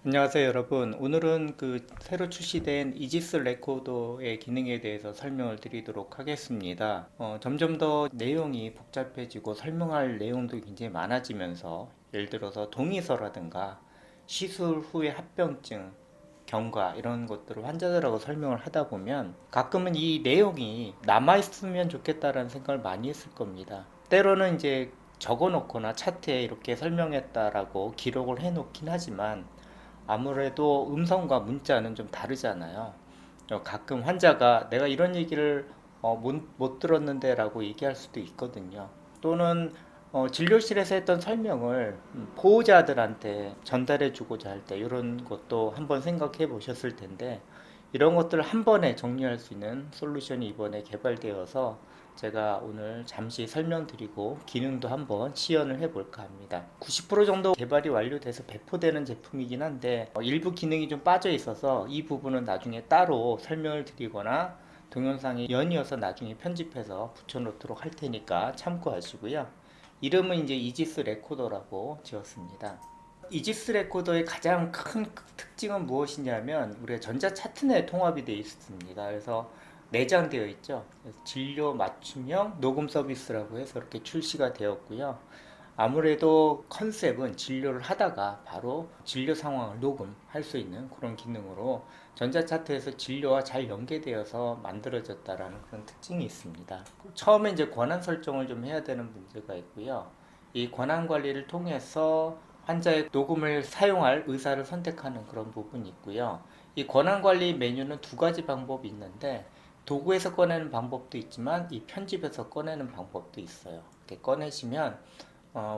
안녕하세요 여러분. 오늘은 새로 출시된 이지스 레코더의 기능에 대해서 설명을 드리도록 하겠습니다. 점점 더 내용이 복잡해지고 설명할 내용도 굉장히 많아지면서 예를 들어서 동의서라든가 시술 후의 합병증, 경과 이런 것들을 환자들하고 설명을 하다 보면 가끔은 이 내용이 남아있으면 좋겠다라는 생각을 많이 했을 겁니다. 때로는 이제 적어 놓거나 차트에 이렇게 설명했다라고 기록을 해 놓긴 하지만 아무래도 음성과 문자는 좀 다르잖아요. 가끔 환자가 내가 이런 얘기를 못 들었는데 라고 얘기할 수도 있거든요. 또는 진료실에서 했던 설명을 보호자들한테 전달해 주고자 할 때 이런 것도 한번 생각해 보셨을 텐데 이런 것들을 한 번에 정리할 수 있는 솔루션이 이번에 개발되어서 제가 오늘 잠시 설명드리고 기능도 한번 시연을 해볼까 합니다. 90% 정도 개발이 완료돼서 배포되는 제품이긴 한데 일부 기능이 좀 빠져 있어서 이 부분은 나중에 따로 설명을 드리거나 동영상이 연이어서 나중에 편집해서 붙여놓도록 할 테니까 참고하시고요. 이름은 이제 이지스 레코더라고 지었습니다. 이지스 레코더의 가장 큰 특징은 무엇이냐면 우리가 전자 차트 내 통합이 되어 있습니다. 그래서 내장되어 있죠. 진료 맞춤형 녹음 서비스라고 해서 이렇게 출시가 되었고요. 아무래도 컨셉은 진료를 하다가 바로 진료 상황을 녹음할 수 있는 그런 기능으로 전자차트에서 진료와 잘 연계되어서 만들어졌다라는 그런 특징이 있습니다. 처음에 이제 권한 설정을 좀 해야 되는 문제가 있고요. 이 권한 관리를 통해서 환자의 녹음을 사용할 의사를 선택하는 그런 부분이 있고요. 이 권한 관리 메뉴는 두 가지 방법이 있는데 도구에서 꺼내는 방법도 있지만 이 편집에서 꺼내는 방법도 있어요. 이렇게 꺼내시면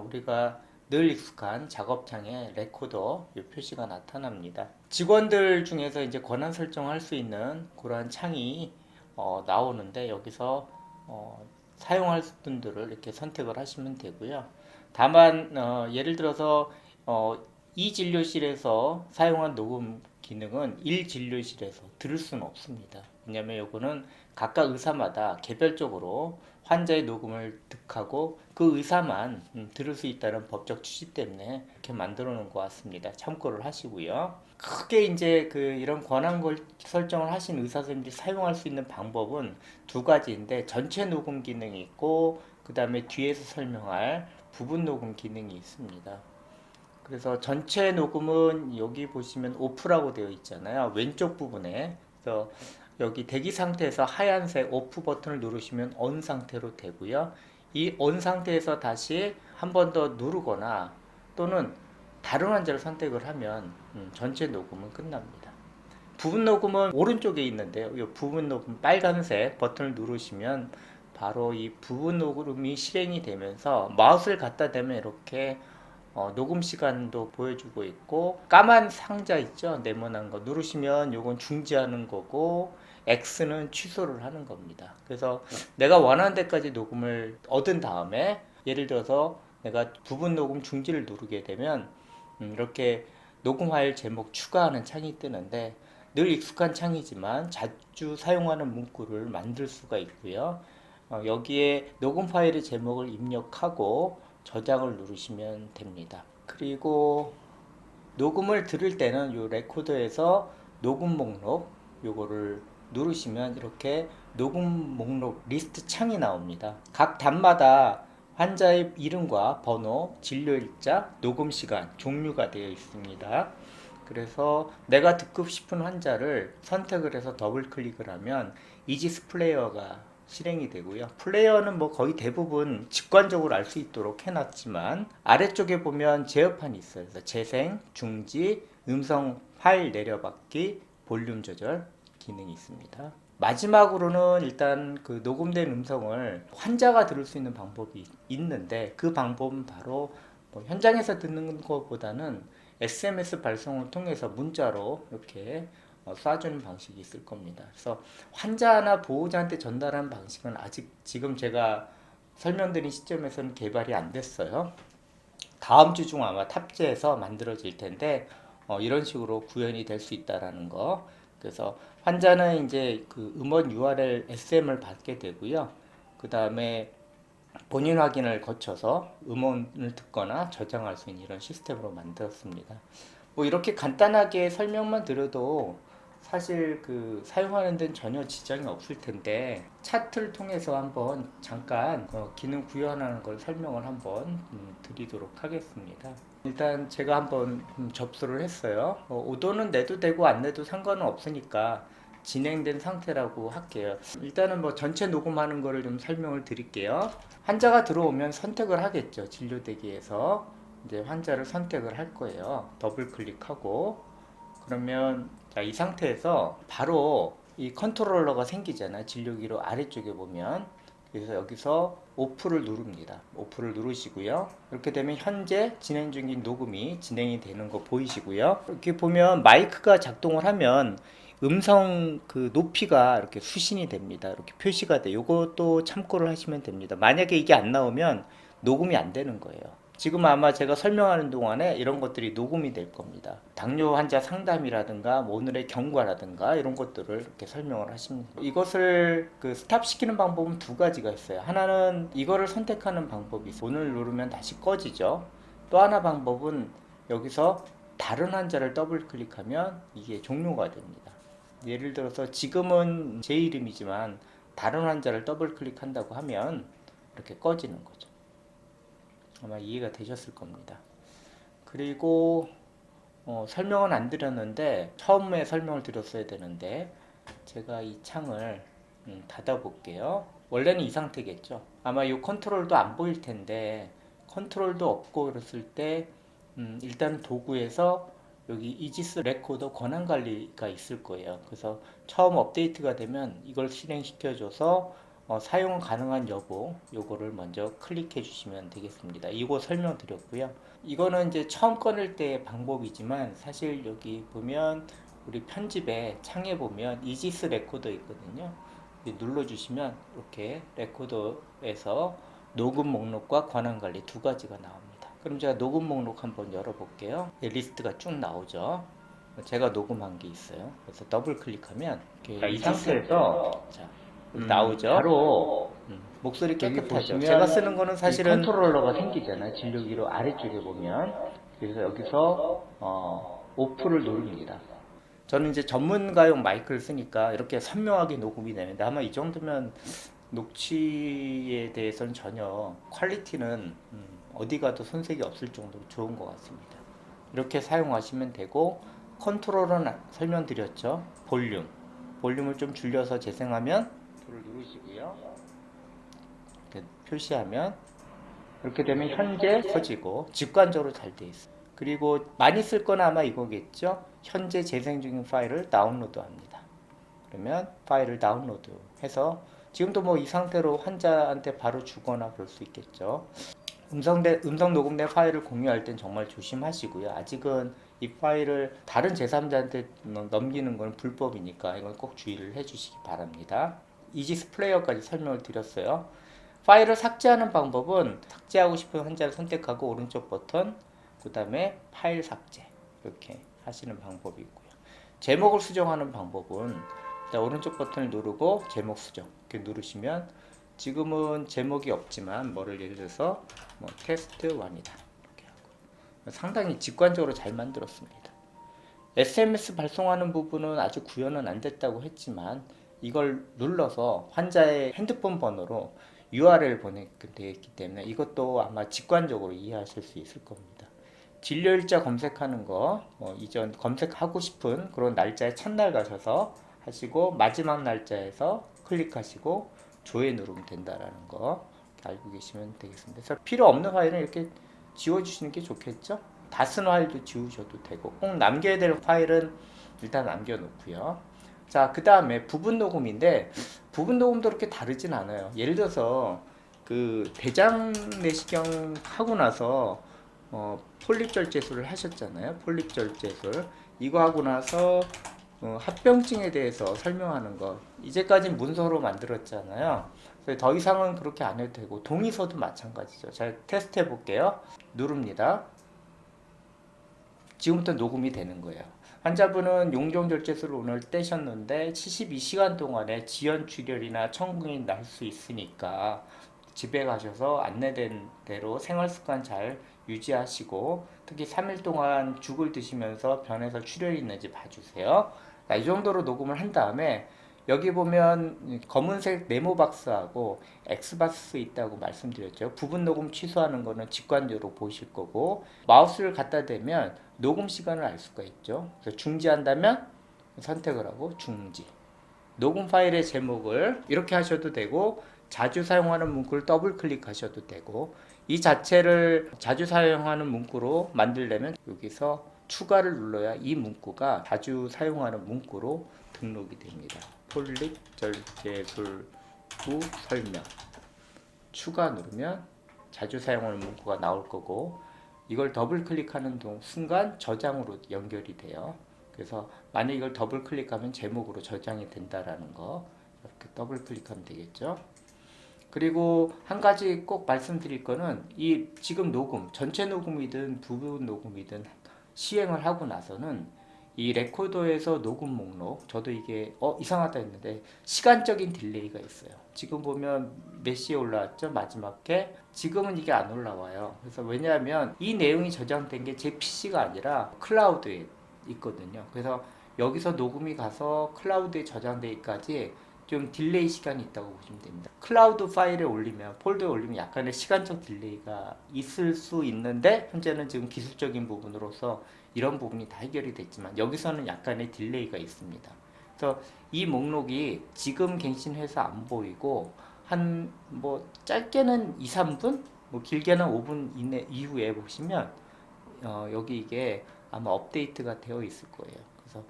우리가 늘 익숙한 작업창에 레코더 이 표시가 나타납니다. 직원들 중에서 이제 권한 설정할 수 있는 그러한 창이 나오는데 여기서 사용할 분들을 이렇게 선택을 하시면 되고요. 다만 예를 들어서 어, 이 진료실에서 사용한 녹음 기능은 1진료실에서 들을 수는 없습니다. 왜냐하면 이거는 각각 의사마다 개별적으로 환자의 녹음을 득하고 그 의사만 들을 수 있다는 법적 취지 때문에 이렇게 만들어 놓은 것 같습니다. 참고를 하시고요. 크게 이제 이런 권한 설정을 하신 의사 선생님들이 사용할 수 있는 방법은 두 가지인데 전체 녹음 기능이 있고 그 다음에 뒤에서 설명할 부분 녹음 기능이 있습니다. 그래서 전체 녹음은 여기 보시면 오프라고 되어 있잖아요. 왼쪽 부분에. 그래서 여기 대기 상태에서 하얀색 오프 버튼을 누르시면 on 상태로 되고요. 이 on 상태에서 다시 한 번 더 누르거나 또는 다른 환자를 선택을 하면 전체 녹음은 끝납니다. 부분 녹음은 오른쪽에 있는데요. 이 부분 녹음 빨간색 버튼을 누르시면 바로 이 부분 녹음이 실행이 되면서 마우스를 갖다 대면 이렇게 녹음 시간도 보여주고 있고 까만 상자 있죠? 네모난 거 누르시면 요건 중지하는 거고 X는 취소를 하는 겁니다. 그래서 내가 원하는 데까지 녹음을 얻은 다음에 예를 들어서 내가 부분 녹음 중지를 누르게 되면 이렇게 녹음 파일 제목 추가하는 창이 뜨는데 늘 익숙한 창이지만 자주 사용하는 문구를 만들 수가 있고요. 여기에 녹음 파일의 제목을 입력하고 저장을 누르시면 됩니다. 그리고 녹음을 들을 때는 이 레코더에서 녹음 목록 요거를 누르시면 이렇게 녹음 목록 리스트 창이 나옵니다. 각 단마다 환자의 이름과 번호, 진료일자, 녹음 시간, 종류가 되어 있습니다. 그래서 내가 듣고 싶은 환자를 선택을 해서 더블 클릭을 하면 이지스 플레이어가 실행이 되고요. 플레이어는 뭐 거의 대부분 직관적으로 알 수 있도록 해놨지만 아래쪽에 보면 제어판이 있어요. 그래서 재생, 중지, 음성 파일 내려받기, 볼륨 조절 기능이 있습니다. 마지막으로는 일단 녹음된 음성을 환자가 들을 수 있는 방법이 있는데 그 방법은 바로 뭐 현장에서 듣는 것보다는 SMS 발송을 통해서 문자로 이렇게 쏴주는 방식이 있을 겁니다. 그래서 환자나 보호자한테 전달하는 방식은 아직 지금 제가 설명드린 시점에서는 개발이 안 됐어요. 다음 주 중 아마 탑재해서 만들어질 텐데 이런 식으로 구현이 될 수 있다라는 거. 그래서 환자는 이제 음원 URL SM을 받게 되고요. 그 다음에 본인 확인을 거쳐서 음원을 듣거나 저장할 수 있는 이런 시스템으로 만들었습니다. 뭐 이렇게 간단하게 설명만 드려도 사실 그 사용하는 데는 전혀 지장이 없을 텐데 차트를 통해서 한번 잠깐 기능 구현하는 걸 설명을 한번 드리도록 하겠습니다. 일단 제가 한번 접수를 했어요. 오도는 내도 되고 안 내도 상관은 없으니까 진행된 상태라고 할게요. 일단은 뭐 전체 녹음하는 거를 좀 설명을 드릴게요. 환자가 들어오면 선택을 하겠죠. 진료 대기에서 이제 환자를 선택을 할 거예요. 더블 클릭하고 그러면 자, 이 상태에서 바로 이 컨트롤러가 생기잖아요. 진료기로 아래쪽에 보면. 그래서 여기서 오프를 누릅니다. 오프를 누르시고요. 이렇게 되면 현재 진행 중인 녹음이 진행이 되는 거 보이시고요. 이렇게 보면 마이크가 작동을 하면 음성 그 높이가 이렇게 수신이 됩니다. 이렇게 표시가 돼요. 이것도 참고를 하시면 됩니다. 만약에 이게 안 나오면 녹음이 안 되는 거예요. 지금 아마 제가 설명하는 동안에 이런 것들이 녹음이 될 겁니다. 당뇨 환자 상담이라든가 뭐 오늘의 경과라든가 이런 것들을 이렇게 설명을 하십니다. 이것을 그 스탑 시키는 방법은 두 가지가 있어요. 하나는 이거를 선택하는 방법이 있어요. 오늘 누르면 다시 꺼지죠. 또 하나 방법은 여기서 다른 환자를 더블 클릭하면 이게 종료가 됩니다. 예를 들어서 지금은 제 이름이지만 다른 환자를 더블 클릭한다고 하면 이렇게 꺼지는 거죠. 아마 이해가 되셨을 겁니다. 그리고 설명은 안 드렸는데 처음에 설명을 드렸어야 되는데 제가 이 창을 닫아 볼게요. 원래는 이 상태겠죠. 아마 이 컨트롤도 안 보일 텐데 컨트롤도 없고 그랬을 때 일단 도구에서 여기 이지스 레코더 권한 관리가 있을 거예요. 그래서 처음 업데이트가 되면 이걸 실행시켜줘서 사용 가능한 여부 요거를 먼저 클릭해 주시면 되겠습니다. 이거 설명드렸고요. 이거는 이제 처음 꺼낼 때의 방법이지만 사실 여기 보면 우리 편집에 창에 보면 이지스 레코더 있거든요. 눌러주시면 이렇게 레코더에서 녹음 목록과 권한 관리 두 가지가 나옵니다. 그럼 제가 녹음 목록 한번 열어볼게요. 리스트가 쭉 나오죠. 제가 녹음한 게 있어요. 그래서 더블 클릭하면 이 상태에서 자, 나오죠. 바로 목소리 깨끗하죠. 제가 쓰는 거는 사실은 컨트롤러가 생기잖아요. 진료기로 아래쪽에 보면 그래서 여기서 오프를 누릅니다. 저는 이제 전문가용 마이크를 쓰니까 이렇게 선명하게 녹음이 되는데 아마 이 정도면 녹취에 대해서는 전혀 퀄리티는 어디 가도 손색이 없을 정도로 좋은 것 같습니다. 이렇게 사용하시면 되고 컨트롤은 설명드렸죠. 볼륨을 좀 줄여서 재생하면 를 누르시고요. 이렇게 표시하면 이렇게 되면 현재 커지고 직관적으로 잘 돼 있어요. 그리고 많이 쓸 건 아마 이거겠죠. 현재 재생 중인 파일을 다운로드 합니다. 그러면 파일을 다운로드 해서 지금도 뭐 이 상태로 환자한테 바로 주거나 그럴 수 있겠죠. 음성 녹음된 파일을 공유할 땐 정말 조심하시고요. 아직은 이 파일을 다른 제3자한테 넘기는 건 불법이니까 이건 꼭 주의를 해주시기 바랍니다. 이지스 플레이어까지 설명을 드렸어요. 파일을 삭제하는 방법은 삭제하고 싶은 환자를 선택하고 오른쪽 버튼, 그 다음에 파일 삭제 이렇게 하시는 방법이 있고요. 제목을 수정하는 방법은 오른쪽 버튼을 누르고 제목 수정 이렇게 누르시면 지금은 제목이 없지만 뭐를 예를 들어서 뭐 테스트 1이다 이렇게 하고 상당히 직관적으로 잘 만들었습니다. SMS 발송하는 부분은 아직 구현은 안 됐다고 했지만 이걸 눌러서 환자의 핸드폰 번호로 URL 보내게 되어 있기 때문에 이것도 아마 직관적으로 이해하실 수 있을 겁니다. 진료일자 검색하는 거 이전 검색하고 싶은 그런 날짜에 첫날 가셔서 하시고 마지막 날짜에서 클릭하시고 조회 누르면 된다라는 거 알고 계시면 되겠습니다. 그래서 필요 없는 파일은 이렇게 지워주시는 게 좋겠죠. 다 쓴 파일도 지우셔도 되고 꼭 남겨야 될 파일은 일단 남겨놓고요. 자, 그 다음에 부분 녹음인데 부분 녹음도 그렇게 다르진 않아요. 예를 들어서 그 대장 내시경 하고 나서 폴립 절제술을 하셨잖아요. 폴립 절제술 이거 하고 나서 합병증에 대해서 설명하는 거 이제까지 문서로 만들었잖아요. 그래서 더 이상은 그렇게 안 해도 되고 동의서도 마찬가지죠. 자, 테스트 해볼게요. 누릅니다. 지금부터 녹음이 되는 거예요. 환자분은 용종절제술을 오늘 떼셨는데 72시간 동안에 지연출혈이나 청궁이 날 수 있으니까 집에 가셔서 안내된 대로 생활습관 잘 유지하시고 특히 3일 동안 죽을 드시면서 변에서 출혈이 있는지 봐주세요. 자, 이 정도로 녹음을 한 다음에 여기 보면 검은색 네모박스하고 X박스 있다고 말씀드렸죠. 부분 녹음 취소하는 거는 직관적으로 보실 거고, 마우스를 갖다 대면 녹음 시간을 알 수가 있죠. 그래서 중지한다면 선택을 하고 중지. 녹음 파일의 제목을 이렇게 하셔도 되고, 자주 사용하는 문구를 더블 클릭하셔도 되고, 이 자체를 자주 사용하는 문구로 만들려면 여기서 추가를 눌러야 이 문구가 자주 사용하는 문구로 등록이 됩니다. 폴립 절제술구 설명 추가 누르면 자주 사용하는 문구가 나올 거고, 이걸 더블 클릭하는 순간 저장으로 연결이 돼요. 그래서 만약 이걸 더블 클릭하면 제목으로 저장이 된다라는 거, 이렇게 더블 클릭하면 되겠죠. 그리고 한 가지 꼭 말씀드릴 거는, 이 지금 녹음, 전체 녹음이든 부분 녹음이든 시행을 하고 나서는 이 레코더에서 녹음 목록, 저도 이게 이상하다 했는데 시간적인 딜레이가 있어요. 지금 보면 몇 시에 올라왔죠? 마지막 게 지금은 이게 안 올라와요. 그래서 왜냐하면 이 내용이 저장된 게 제 PC가 아니라 클라우드에 있거든요. 그래서 여기서 녹음이 가서 클라우드에 저장되기까지 좀 딜레이 시간이 있다고 보시면 됩니다. 클라우드 파일에 올리면, 폴더에 올리면 약간의 시간적 딜레이가 있을 수 있는데, 현재는 지금 기술적인 부분으로서 이런 부분이 다 해결이 됐지만 여기서는 약간의 딜레이가 있습니다. 그래서 이 목록이 지금 갱신해서 안 보이고 한 뭐 짧게는 2, 3분, 뭐 길게는 5분 이후에 보시면 여기 이게 아마 업데이트가 되어 있을 거예요. 그래서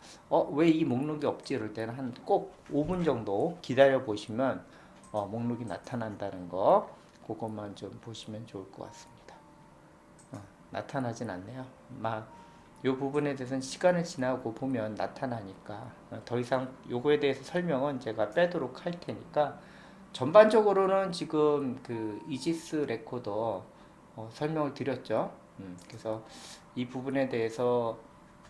왜 이 목록이 없지? 이럴 때는 한 꼭 5분 정도 기다려 보시면 목록이 나타난다는 거, 그것만 좀 보시면 좋을 것 같습니다. 나타나진 않네요. 이 부분에 대해서는 시간을 지나고 보면 나타나니까 더 이상 요거에 대해서 설명은 제가 빼도록 할 테니까, 전반적으로는 지금 그 이지스 레코더 설명을 드렸죠. 그래서 이 부분에 대해서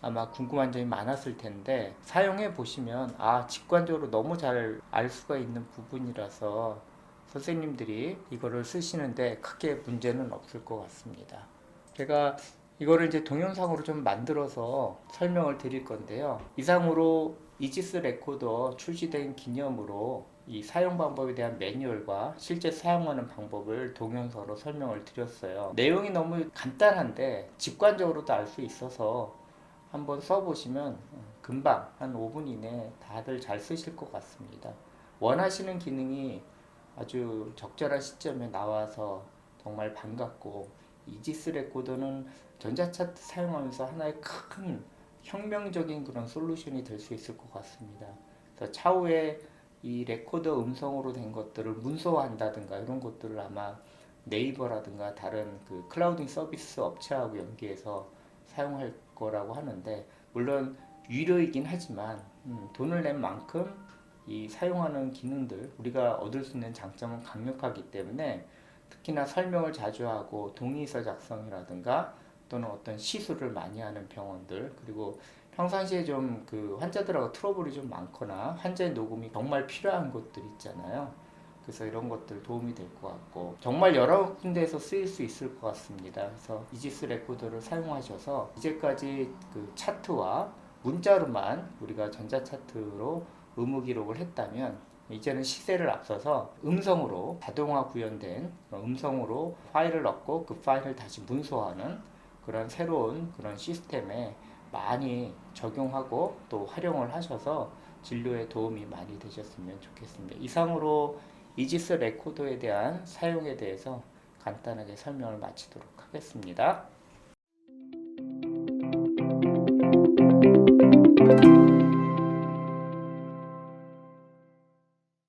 아마 궁금한 점이 많았을 텐데, 사용해 보시면 직관적으로 너무 잘 알 수가 있는 부분이라서 선생님들이 이거를 쓰시는데 크게 문제는 없을 것 같습니다. 제가 이거를 이제 동영상으로 좀 만들어서 설명을 드릴 건데요. 이상으로 이지스 레코더 출시된 기념으로 이 사용 방법에 대한 매뉴얼과 실제 사용하는 방법을 동영상으로 설명을 드렸어요. 내용이 너무 간단한데 직관적으로도 알 수 있어서 한번 써보시면 금방 한 5분 이내에 다들 잘 쓰실 것 같습니다. 원하시는 기능이 아주 적절한 시점에 나와서 정말 반갑고, 이지스 레코더는 전자차트 사용하면서 하나의 큰 혁명적인 그런 솔루션이 될 수 있을 것 같습니다. 그래서 차후에 이 레코더 음성으로 된 것들을 문서화한다든가 이런 것들을 아마 네이버라든가 다른 그 클라우딩 서비스 업체하고 연계해서 사용할 거라고 하는데, 물론 유료이긴 하지만 돈을 낸 만큼 이 사용하는 기능들, 우리가 얻을 수 있는 장점은 강력하기 때문에 특히나 설명을 자주 하고 동의서 작성이라든가 또는 어떤 시술을 많이 하는 병원들, 그리고 평상시에 좀 그 환자들하고 트러블이 좀 많거나 환자의 녹음이 정말 필요한 곳들 있잖아요. 그래서 이런 것들 도움이 될 것 같고, 정말 여러 군데에서 쓰일 수 있을 것 같습니다. 그래서 이지스 레코더를 사용하셔서 이제까지 그 차트와 문자로만 우리가 전자차트로 의무 기록을 했다면, 이제는 시대를 앞서서 음성으로 자동화 구현된 음성으로 파일을 얻고 그 파일을 다시 문서화하는 그런 새로운 그런 시스템에 많이 적용하고 또 활용을 하셔서 진료에 도움이 많이 되셨으면 좋겠습니다. 이상으로 이지스 레코더에 대한 사용에 대해서 간단하게 설명을 마치도록 하겠습니다.